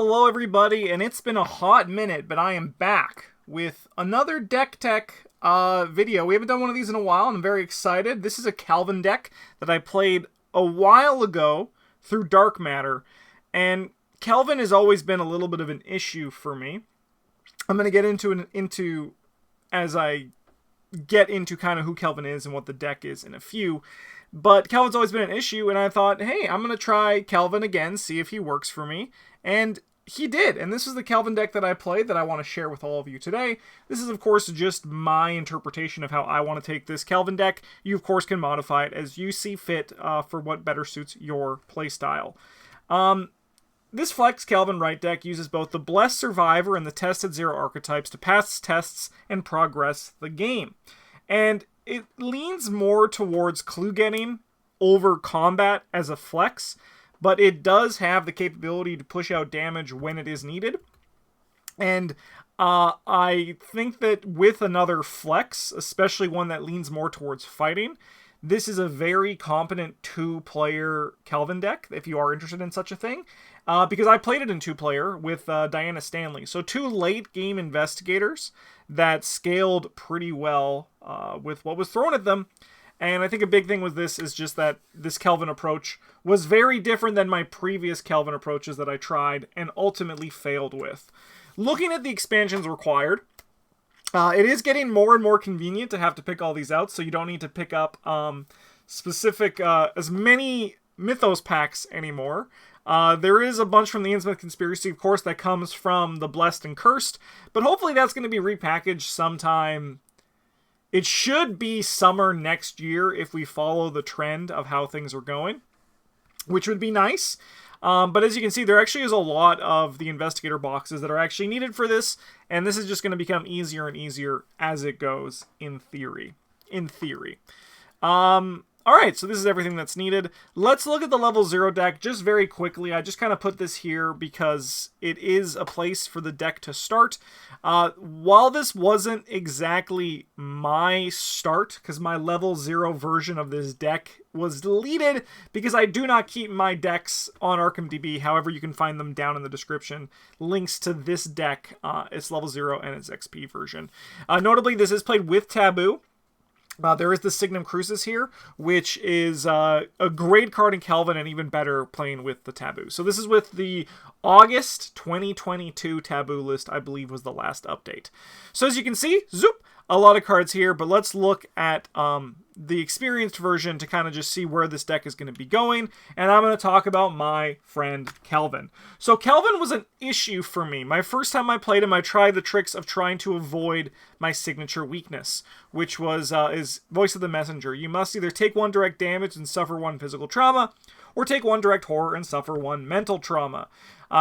Hello everybody, and it's been a hot minute, but I am back with another deck tech video. We haven't done one of these in a while, and I'm very excited. This is a Calvin deck that I played a while ago through Dark Matter, and Calvin has always been a little bit of an issue for me. I'm going to get into as I get into kind of who Calvin is and what the deck is in a few. But Calvin's always been an issue, and I thought, hey, I'm going to try Calvin again, see if he works for me. And he did, and this is the Calvin deck that I played that I want to share with all of you today. This is, of course, just my interpretation of how I want to take this Calvin deck. You, of course, can modify it as you see fit for what better suits your playstyle. This Flex Calvin Wright deck uses both the Blessed Survivor and the Tested Zero archetypes to pass tests and progress the game. And it leans more towards clue getting over combat as a flex, but it does have the capability to push out damage when it is needed. And I think that with another flex, especially one that leans more towards fighting, this is a very competent two-player Calvin deck, if you are interested in such a thing, because I played it in two-player with Diana Stanley. So two late-game investigators that scaled pretty well with what was thrown at them. And I think a big thing with this is just that this Calvin approach was very different than my previous Calvin approaches that I tried and ultimately failed with. Looking at the expansions required, it is getting more and more convenient to have to pick all these out, so you don't need to pick up specific as many Mythos packs anymore. There is a bunch from the Innsmouth Conspiracy, of course, that comes from the Blessed and Cursed, but hopefully that's going to be repackaged sometime. It should be summer next year if we follow the trend of how things are going, which would be nice. But as you can see, there actually is a lot of the investigator boxes that are actually needed for this, and this is just going to become easier and easier as it goes, in theory. Alright, so this is everything that's needed. Let's look at the level 0 deck just very quickly. I just kind of put this here because it is a place for the deck to start. While this wasn't exactly my start, because my level 0 version of this deck was deleted because I do not keep my decks on ARKHAM. However, you can find them down in the description. Links to this deck, its level 0 and its XP version. Notably, this is played with Taboo. There is the Signum Crucis here, which is a great card in Calvin and even better playing with the Taboo. So this is with the August 2022 Taboo list, I believe was the last update. So as you can see, zoop, a lot of cards here, but let's look at the experienced version to kind of just see where this deck is going to be going, and I'm going to talk about my friend Calvin. So Calvin was an issue for me. My first time I played him, I tried the tricks of trying to avoid my signature weakness, which was is Voice of the Messenger. You must either take 1 direct damage and suffer 1 physical trauma, or take 1 direct horror and suffer 1 mental trauma.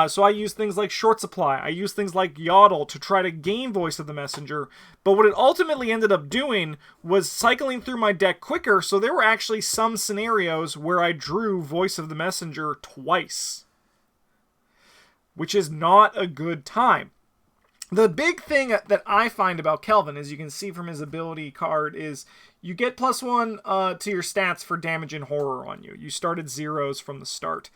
So I use things like Short Supply, I use things like Yodel to try to gain Voice of the Messenger, but what it ultimately ended up doing was cycling through my deck quicker, so there were actually some scenarios where I drew Voice of the Messenger twice, which is not a good time. The big thing that I find about Calvin, as you can see from his ability card, is you get +1 to your stats for damage and horror on you. You started zeros from the start.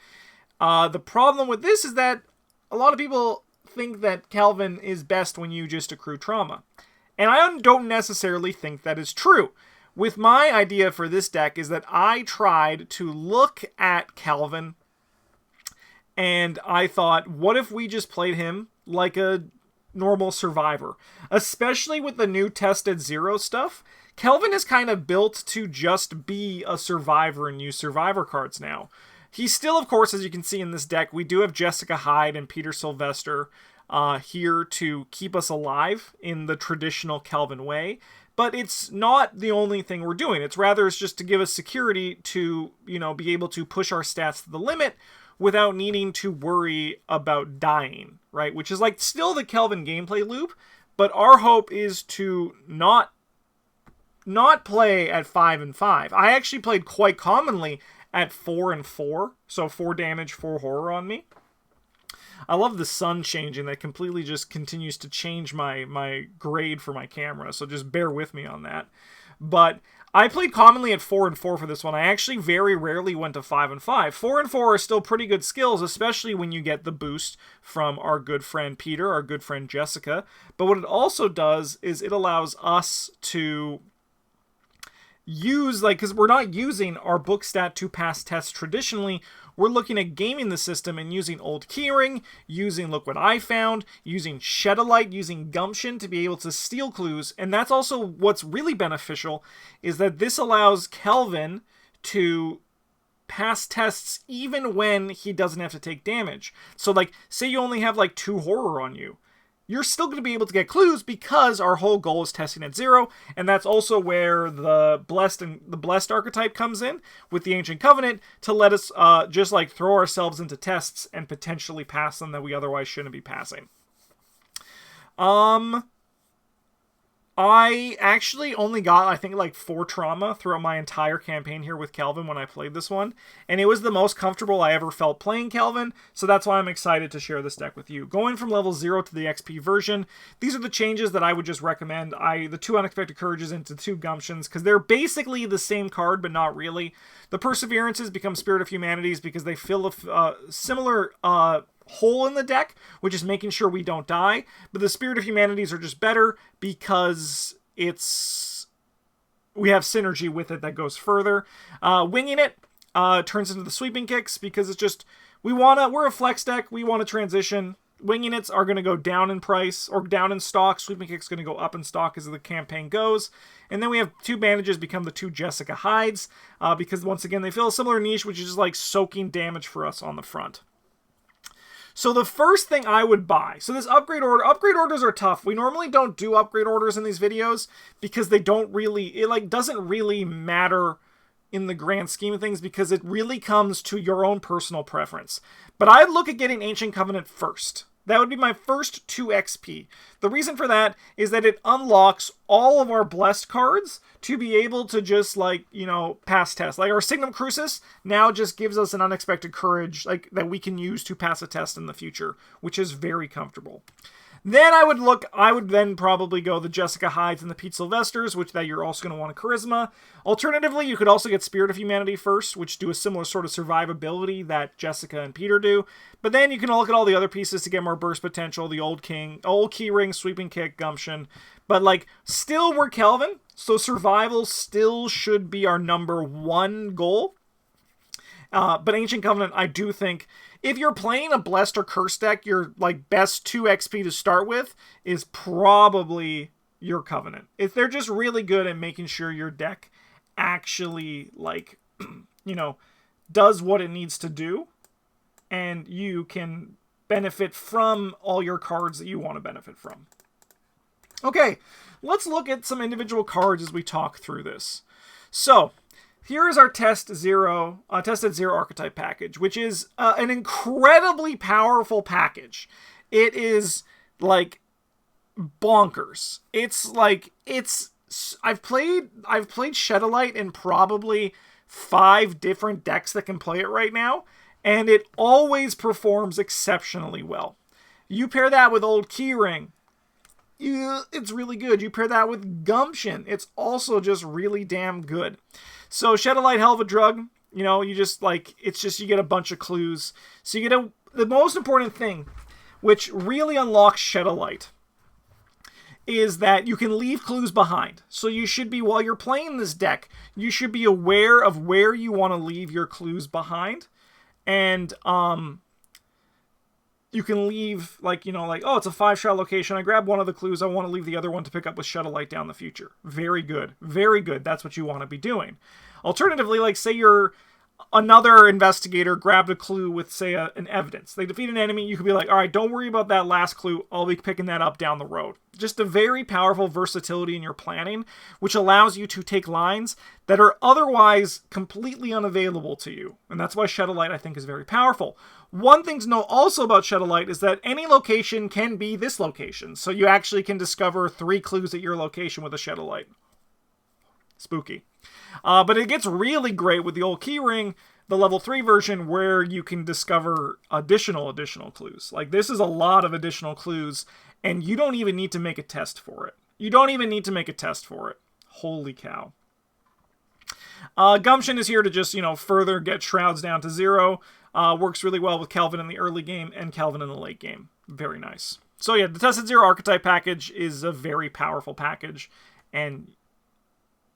The problem with this is that a lot of people think that Calvin is best when you just accrue trauma. And I don't necessarily think that is true. With my idea for this deck is that I tried to look at Calvin and I thought, what if we just played him like a normal survivor? Especially with the new Tested Zero stuff, Calvin is kind of built to just be a survivor and use survivor cards now. He's still, of course, as you can see in this deck, we do have Jessica Hyde and Peter Sylvester here to keep us alive in the traditional Calvin way. But it's not the only thing we're doing. It's just to give us security to, be able to push our stats to the limit without needing to worry about dying, right? Which is like still the Calvin gameplay loop, but our hope is to not play at 5 and 5. I actually played quite commonly at 4 and 4, so 4 damage, 4 horror on me. I love the sun changing. That completely just continues to change my grade for my camera, so just bear with me on that. But I played commonly at 4 and 4 for this one. I actually very rarely went to 5 and 5. 4 and 4 are still pretty good skills, especially when you get the boost from our good friend Peter, our good friend Jessica. But what it also does is it allows us to use, like, because we're not using our book stat to pass tests traditionally, we're looking at gaming the system and using Old Keyring, using Look What I Found, using Shedalite, using Gumption to be able to steal clues. And that's also what's really beneficial, is that this allows Calvin to pass tests even when he doesn't have to take damage. So, like, say you only have, like, 2 horror on you. You're still going to be able to get clues because our whole goal is testing at 0, and that's also where the blessed archetype comes in with the Ancient Covenant to let us just like throw ourselves into tests and potentially pass them that we otherwise shouldn't be passing. I actually only got, I think, like 4 trauma throughout my entire campaign here with Calvin when I played this one. And it was the most comfortable I ever felt playing Calvin, so that's why I'm excited to share this deck with you. Going from level 0 to the XP version, these are the changes that I would just recommend. The 2 Unexpected Courages into 2 Gumptions, because they're basically the same card, but not really. The Perseverances become Spirit of Humanities because they fill a similar hole in the deck, which is making sure we don't die, but the Spirit of Humanities are just better because we have synergy with it that goes further. Winging It turns into the Sweeping Kicks because it's just we're a flex deck, we want to transition. Winging It's are going to go down in price or down in stock. Sweeping Kick's going to go up in stock as the campaign goes. And then we have 2 Bandages become the 2 Jessica Hides because once again they fill a similar niche, which is just like soaking damage for us on the front. So the first thing I would buy, so this upgrade orders are tough. We normally don't do upgrade orders in these videos because they don't really, it like doesn't really matter in the grand scheme of things because it really comes to your own personal preference. But I'd look at getting Ancient Covenant first. That would be my first 2 XP. The reason for that is that it unlocks all of our blessed cards to be able to just, like, you know, pass tests. Like our Signum Crucis now just gives us an Unexpected Courage like that we can use to pass a test in the future, which is very comfortable. Then I would then probably go the Jessica Hides and the Pete Sylvesters, which that you're also going to want a Charisma. Alternatively, you could also get Spirit of Humanity first, which do a similar sort of survivability that Jessica and Peter do. But then you can look at all the other pieces to get more burst potential, the Old Keyring, Sweeping Kick, Gumption. But, like, still we're Calvin, so survival still should be our number 1 goal. But Ancient Covenant, I do think, if you're playing a Blessed or Cursed deck, your like best 2 XP to start with is probably your Covenant. If they're just really good at making sure your deck actually, like, you know, does what it needs to do, and you can benefit from all your cards that you want to benefit from. Okay, let's look at some individual cards as we talk through this. So, here is our Tested Zero Archetype package, which is an incredibly powerful package. It is, like, bonkers. I've played Shedalite in probably 5 different decks that can play it right now, and it always performs exceptionally well. You pair that with Old Keyring, it's really good. You pair that with Gumption, it's also just really damn good. So Shedalite, hell of a drug. You know, you just, like, it's just, you get a bunch of clues. So you get the most important thing, which really unlocks Shedalite, is that you can leave clues behind. So you should be, while you're playing this deck, you should be aware of where you want to leave your clues behind. And, you can leave, like, you know, like, oh, it's a 5-shot location. I grab one of the clues. I want to leave the other one to pick up with Shedalite down the future. Very good. Very good. That's what you want to be doing. Alternatively, like, say you're another investigator grabbed a clue with, say, an evidence. They defeat an enemy. You could be like, all right, don't worry about that last clue. I'll be picking that up down the road. Just a very powerful versatility in your planning, which allows you to take lines that are otherwise completely unavailable to you. And that's why Shedalite, I think, is very powerful. One thing to know also about Shedalite is that any location can be this location. So you actually can discover 3 clues at your location with a Shedalite. Spooky. But it gets really great with the Old Keyring, the level 3 version, where you can discover additional clues. Like, this is a lot of additional clues, and you don't even need to make a test for it. Holy cow. Gumption is here to just, further get Shrouds down to 0. Works really well with Calvin in the early game and Calvin in the late game. Very nice. So yeah, the Tested Zero Archetype package is a very powerful package, and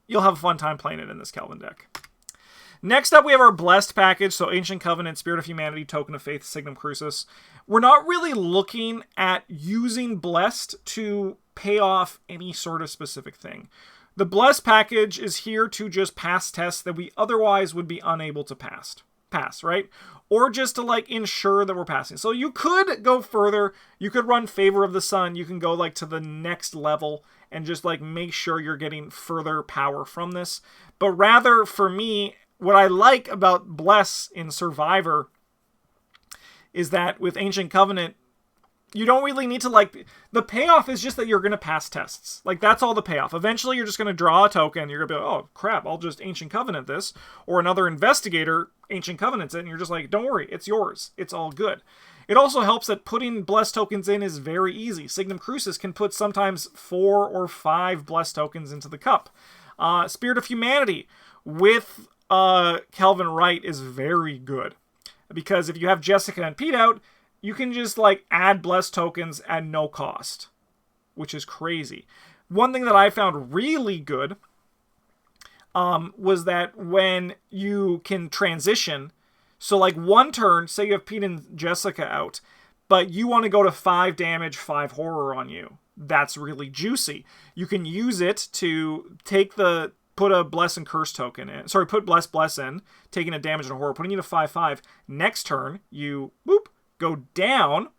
you'll have a fun time playing it in this Calvin deck. Next up, we have our Blessed package, so Ancient Covenant, Spirit of Humanity, Token of Faith, Signum Crucis. We're not really looking at using Blessed to pay off any sort of specific thing. The Blessed package is here to just pass tests that we otherwise would be unable to pass, right? Or just to, ensure that we're passing. So you could go further. You could run Favor of the Sun. You can go, to the next level and just, make sure you're getting further power from this. But rather, for me, what I like about Bless in Survivor is that with Ancient Covenant, you don't really need to, the payoff is just that you're going to pass tests. That's all the payoff. Eventually, you're just going to draw a token. You're going to be like, oh, crap, I'll just Ancient Covenant this. Or another Investigator Ancient Covenants it, and you're just like, don't worry, it's yours. It's all good. It also helps that putting Blessed tokens in is very easy. Signum Crucis can put sometimes 4 or 5 Blessed tokens into the cup. Spirit of Humanity with Calvin Wright is very good. Because if you have Jessica and Pete out, you can just, add Blessed tokens at no cost, which is crazy. One thing that I found really good was that when you can transition, so, one turn, say you have Pete and Jessica out, but you want to go to 5 damage, 5 horror on you. That's really juicy. You can use it to put a Bless and Curse token in. Sorry, put Bless in, taking a damage and a horror, putting you to 5/5. Next turn, you, go down,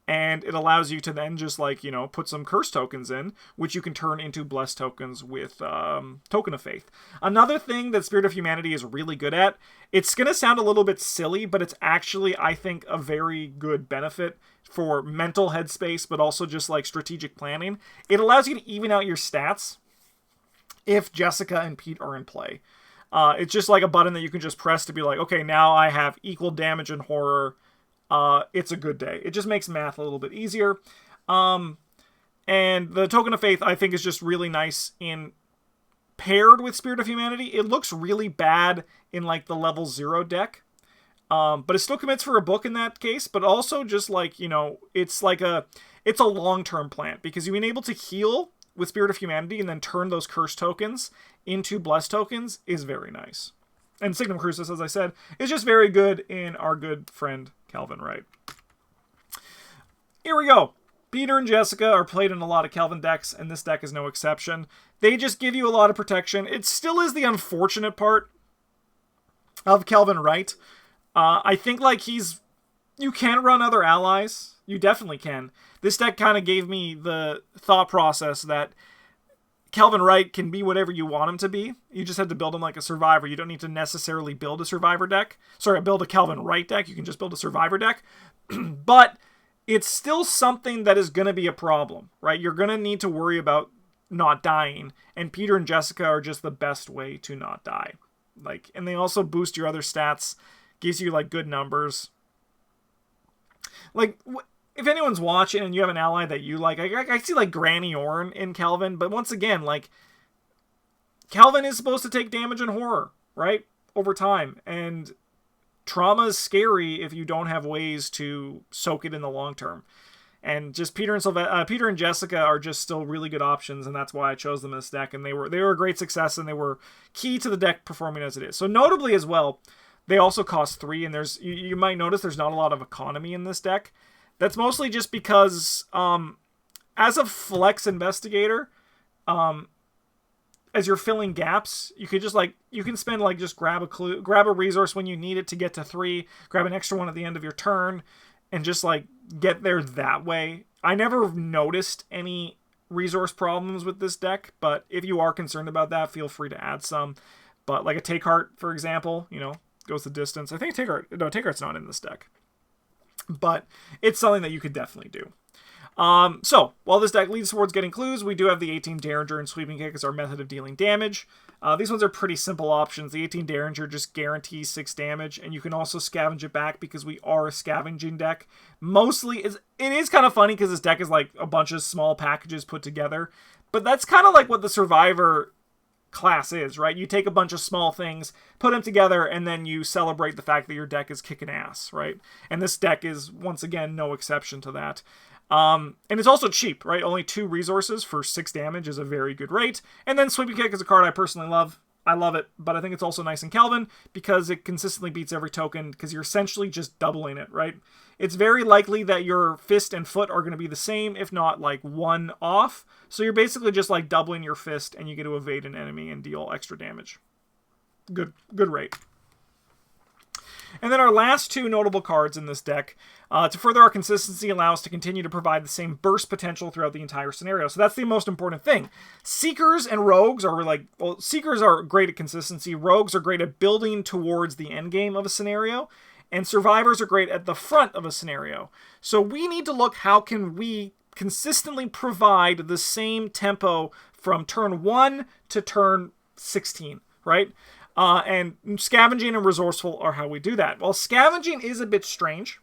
and it allows you to then just, put some Curse tokens in, which you can turn into Blessed tokens with Token of Faith. Another thing that Spirit of Humanity is really good at, it's going to sound a little bit silly, but it's actually, I think, a very good benefit for mental headspace, but also just, strategic planning. It allows you to even out your stats if Jessica and Pete are in play. It's just a button that you can just press to be like, okay, now I have equal damage and horror. It's a good day. It just makes math a little bit easier. And the Token of Faith, I think, is just really nice in paired with Spirit of Humanity. It looks really bad in the level 0 deck. But it still commits for a book in that case, but also just it's it's a long-term plant, because you've been able to heal with Spirit of Humanity and then turn those Curse tokens into Blessed tokens is very nice. And Signum Crucis, as I said, is just very good in our good friend Calvin Wright. Here we go. Peter and Jessica are played in a lot of Calvin decks, and this deck is no exception. They just give you a lot of protection. It still is the unfortunate part of Calvin Wright. I think you can run other allies. You definitely can. This deck kind of gave me the thought process that Calvin Wright can be whatever you want him to be. You just have to build him like a Survivor. You don't need to necessarily build a Survivor deck. Sorry, build a Calvin Wright deck. You can just build a Survivor deck. But it's still something that is going to be a problem, right? You're going to need to worry about not dying. And Peter and Jessica are just the best way to not die. And they also boost your other stats. Gives you, good numbers. If anyone's watching and you have an ally that you like, I see Granny Orn in Calvin, but once again, Calvin is supposed to take damage and horror, right? Over time. And trauma is scary if you don't have ways to soak it in the long term. And just Peter and Jessica are just still really good options, and that's why I chose them in this deck. And they were a great success, and they were key to the deck performing as it is. So notably as well, they also cost 3, and you might notice there's not a lot of economy in this deck. That's mostly just because, as a flex investigator, as you're filling gaps, you could just you can spend just grab a resource when you need it to get to 3, grab an extra one at the end of your turn, and just get there that way. I never noticed any resource problems with this deck, but if you are concerned about that, feel free to add some. But a Take Heart, for example, goes the distance. I think Take Heart's not in this deck. But it's something that you could definitely do. So, while this deck leads towards getting clues, we do have the 18 Derringer and Sweeping Kick as our method of dealing damage. These ones are pretty simple options. The 18 Derringer just guarantees 6 damage, and you can also scavenge it back because we are a scavenging deck. Mostly, it is kind of funny because this deck is a bunch of small packages put together, but that's kind of what the Survivor class is, right? You take a bunch of small things, put them together, and then you celebrate the fact that your deck is kicking ass, right? And this deck is, once again, no exception to that. And it's also cheap, right? Only 2 resources for 6 damage is a very good rate. And then Sweeping Kick is a card I personally love. I love it, but I think it's also nice in Calvin because it consistently beats every token because you're essentially just doubling it, right? It's very likely that your fist and foot are going to be the same, if not like 1 off. So you're basically just like doubling your fist and you get to evade an enemy and deal extra damage. Good rate. And then our last 2 notable cards in this deck, to further our consistency, allow us to continue to provide the same burst potential throughout the entire scenario. So that's the most important thing. Seekers and Rogues are like, well, Seekers are great at consistency. Rogues are great at building towards the end game of a scenario. And Survivors are great at the front of a scenario. So we need to look how can we consistently provide the same tempo from turn 1 to turn 16, right? And Scavenging and Resourceful are how we do that. Well, Scavenging is a bit strange.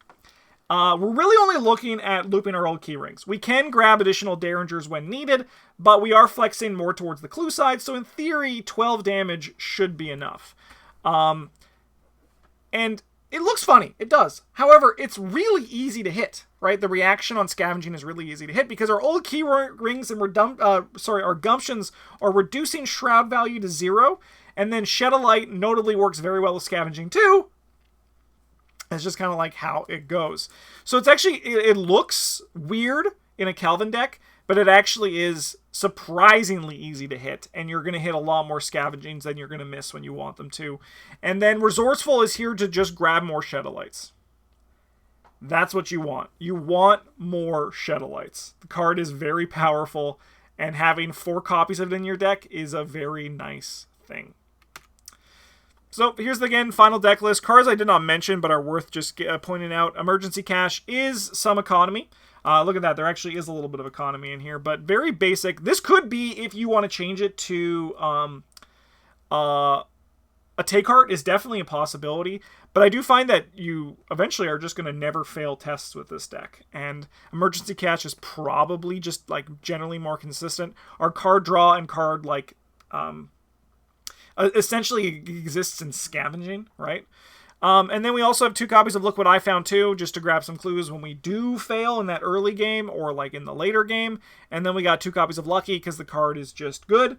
We're really only looking at looping our old key rings. We can grab additional Derringers when needed, but we are flexing more towards the clue side, so in theory, 12 damage should be enough. And it looks funny. It does. However, it's really easy to hit, right? The reaction on Scavenging is really easy to hit because our old key rings and our gumptions are reducing Shroud value to 0. And then Shed a Light notably works very well with Scavenging too. It's just kind of like how it goes. So it's actually, it looks weird in a Calvin deck, but it actually is surprisingly easy to hit. And you're going to hit a lot more Scavengings than you're going to miss when you want them to. And then Resourceful is here to just grab more Shed a Lights. That's what you want. You want more Shed a Lights. The card is very powerful, and having 4 copies of it in your deck is a very nice thing. So here's again final deck list. Cards I did not mention but are worth just pointing out. Emergency Cash is some economy. Look at that. There actually is a little bit of economy in here, but very basic. This could be if you want to change it to a Take Heart is definitely a possibility, but I do find that you eventually are just going to never fail tests with this deck, and Emergency Cash is probably just like generally more consistent. Our card draw and card like essentially exists in Scavenging, right? And then we also have 2 copies of Look What I Found too, just to grab some clues when we do fail in that early game or like in the later game. And then we got 2 copies of Lucky because the card is just good.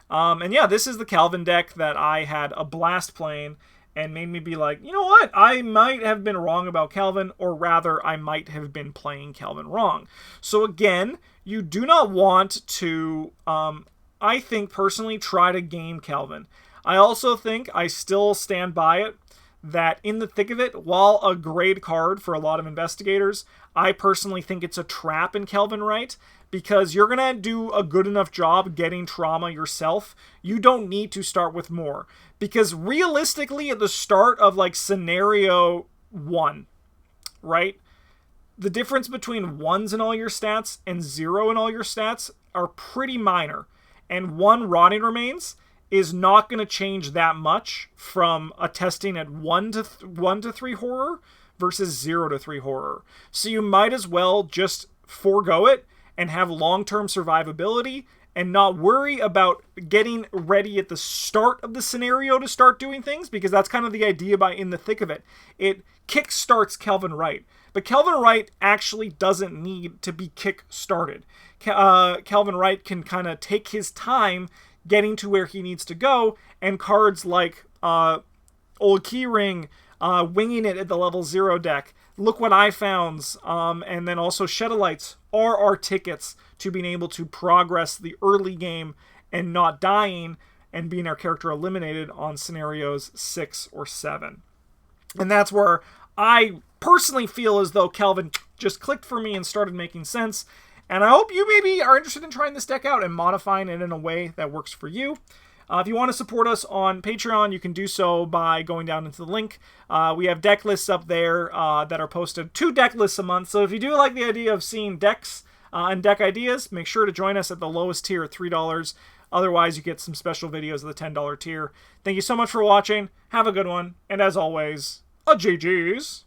And yeah, this is the Calvin deck that I had a blast playing and made me be like, you know what? I might have been wrong about Calvin, or rather, I might have been playing Calvin wrong. So again, you do not want to, I think personally, try to game Calvin. I also think, I still stand by it, that in the thick of it, while a great card for a lot of investigators, I personally think it's a trap in Calvin Wright, because you're going to do a good enough job getting trauma yourself. You don't need to start with more. Because realistically, at the start of like scenario 1, right? The difference between 1s in all your stats and 0 in all your stats are pretty minor. And 1 Rotting Remains is not going to change that much from a testing at 1 to 3 horror versus 0 to 3 horror. So you might as well just forego it and have long-term survivability and not worry about getting ready at the start of the scenario to start doing things, because that's kind of the idea by in the thick of it. It kick-starts Calvin Wright. But Calvin Wright actually doesn't need to be kick-started. Calvin Wright can kind of take his time getting to where he needs to go, and cards like Old Keyring, Winging It at the level 0 deck, Look What I Found, and then also Shed a Lights are our tickets to being able to progress the early game and not dying and being our character eliminated on scenarios 6 or 7. And that's where I personally feel as though Calvin just clicked for me and started making sense. And I hope you maybe are interested in trying this deck out and modifying it in a way that works for you. If you want to support us on Patreon, you can do so by going down into the link. We have deck lists up there that are posted, 2 deck lists a month. So if you do like the idea of seeing decks and deck ideas, make sure to join us at the lowest tier at $3. Otherwise, you get some special videos at the $10 tier. Thank you so much for watching. Have a good one. And as always, a GG's.